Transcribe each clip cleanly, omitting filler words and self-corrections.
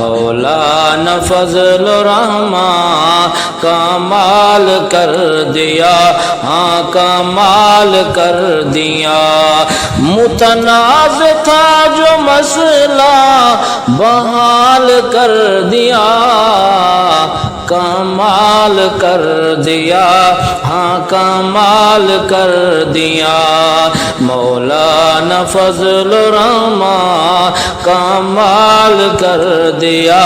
مولانا فضل الرحمن کمال کر دیا، ہاں کمال کر دیا۔ متنازع تھا جو مسئلہ بحال کر دیا، کمال کر دیا، ہاں کمال کر دیا۔ مولانا فضل الرحمن کمال کر دیا،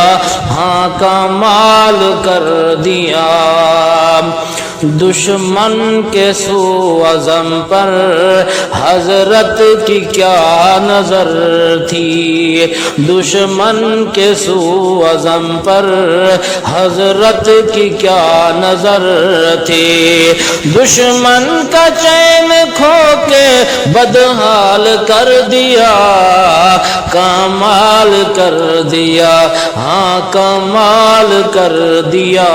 ہاں کمال کر دیا۔ دشمن کے سو عزم پر حضرت کی کیا نظر تھی، دشمن کے سو عزم پر حضرت کی کیا نظر تھی۔ دشمن کا چین کھو کے بدحال کر دیا، کمال کر دیا، ہاں کمال کر دیا۔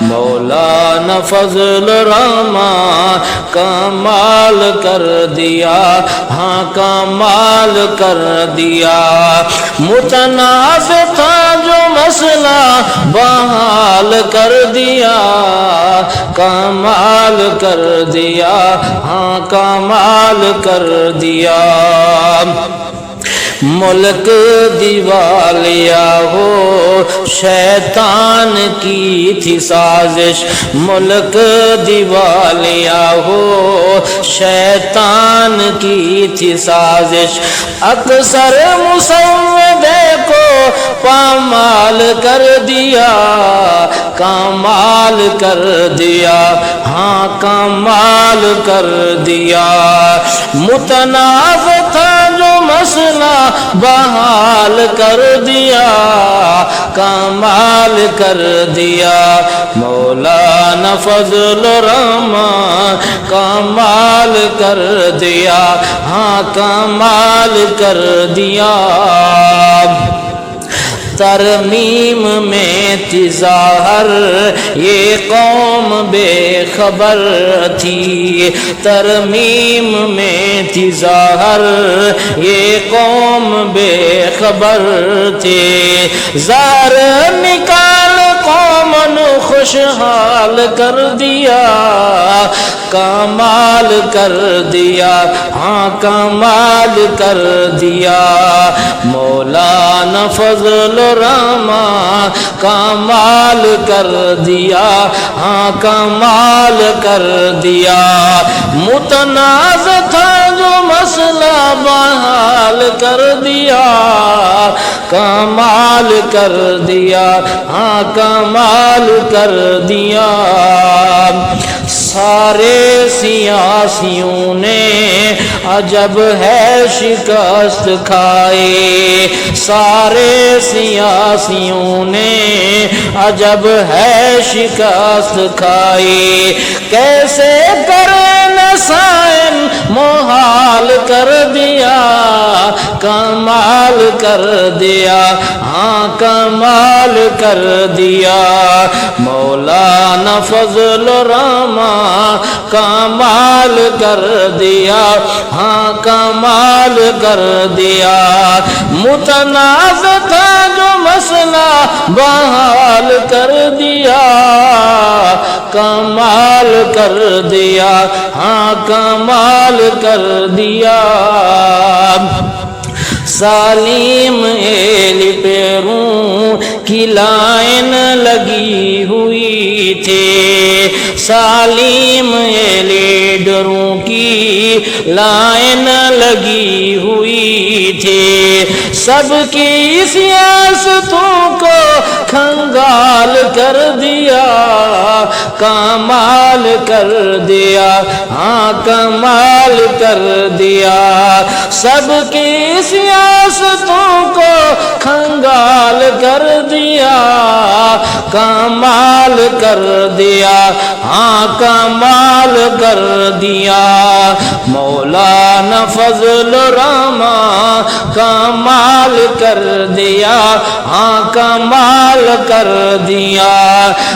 مولانا فضل الرحمن کمال کر دیا، ہاں کمال کر دیا۔ متنازع تھا جو مسئلہ بحال کر دیا، کمال کر دیا، ہاں کمال کر دیا۔ ملک دیوالیہ ہو شیطان کی تھی سازش، ملک دیوالیہ ہو شیطان کی تھی سازش۔ اکثر مسودے کو پامال کر دیا، کمال کر دیا، ہاں کمال کر دیا۔ متنازع تھا جو مسئلہ بحال کر دیا، کمال کر دیا۔ مولانا فضل الرحمن کمال کر دیا، ہاں کمال کر دیا۔ ترمیم میں تھی ظاہر یہ قوم بے خبر تھی، ترمیم میں تھی ظاہر یہ قوم بے خبر تھی۔ زار نکال قومن خوشحال کر دیا، کمال کر دیا، ہاں کمال کر دیا۔ مولانا فضل الرحمن کمال کر دیا، ہاں کمال کر دیا۔ متنازع تھا جو مسئلہ بحال کر دیا، کمال کر دیا، ہاں کمال کر دیا۔ سارے سیاسیوں نے عجب ہے شکست کھائے، سارے سیاسیوں نے عجب ہے شکست کھائی۔ کیسے کریں نسائن محال کر دیا، کمال کر دیا، ہاں کمال کر دیا۔ مولانا فضل الرحمن کمال کر دیا، ہاں کمال کر دیا۔ متنازع تھا جو مسئلہ بحال کر دیا، کمال کر دیا، ہاں کمال کر دیا۔ سالم ایلی پیروں کی لائن لگی ہوئی تھی، سالم لیڈروں کی لائن لگی ہوئی تھی۔ سب کی سیاستوں کو کھنگال کر دیا، کمال کر دیا، ہاں کمال کر دیا۔ سب کی سیاستوں کو کھنگال کر دیا، کمال کر دیا، ہاں کمال کر دیا، مولانا فضل الرحمن کمال کر دیا، ہاں کمال کر دیا،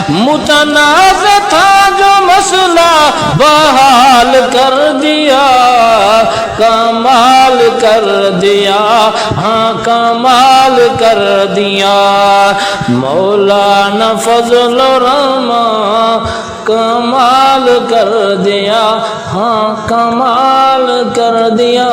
متنازع تھا جو مسئلہ بحال کر دیا، کمال کر دیا، ہاں کمال کر دیا، مولانا فضل الرحمن کمال کر دیا، ہاں کمال کر دیا۔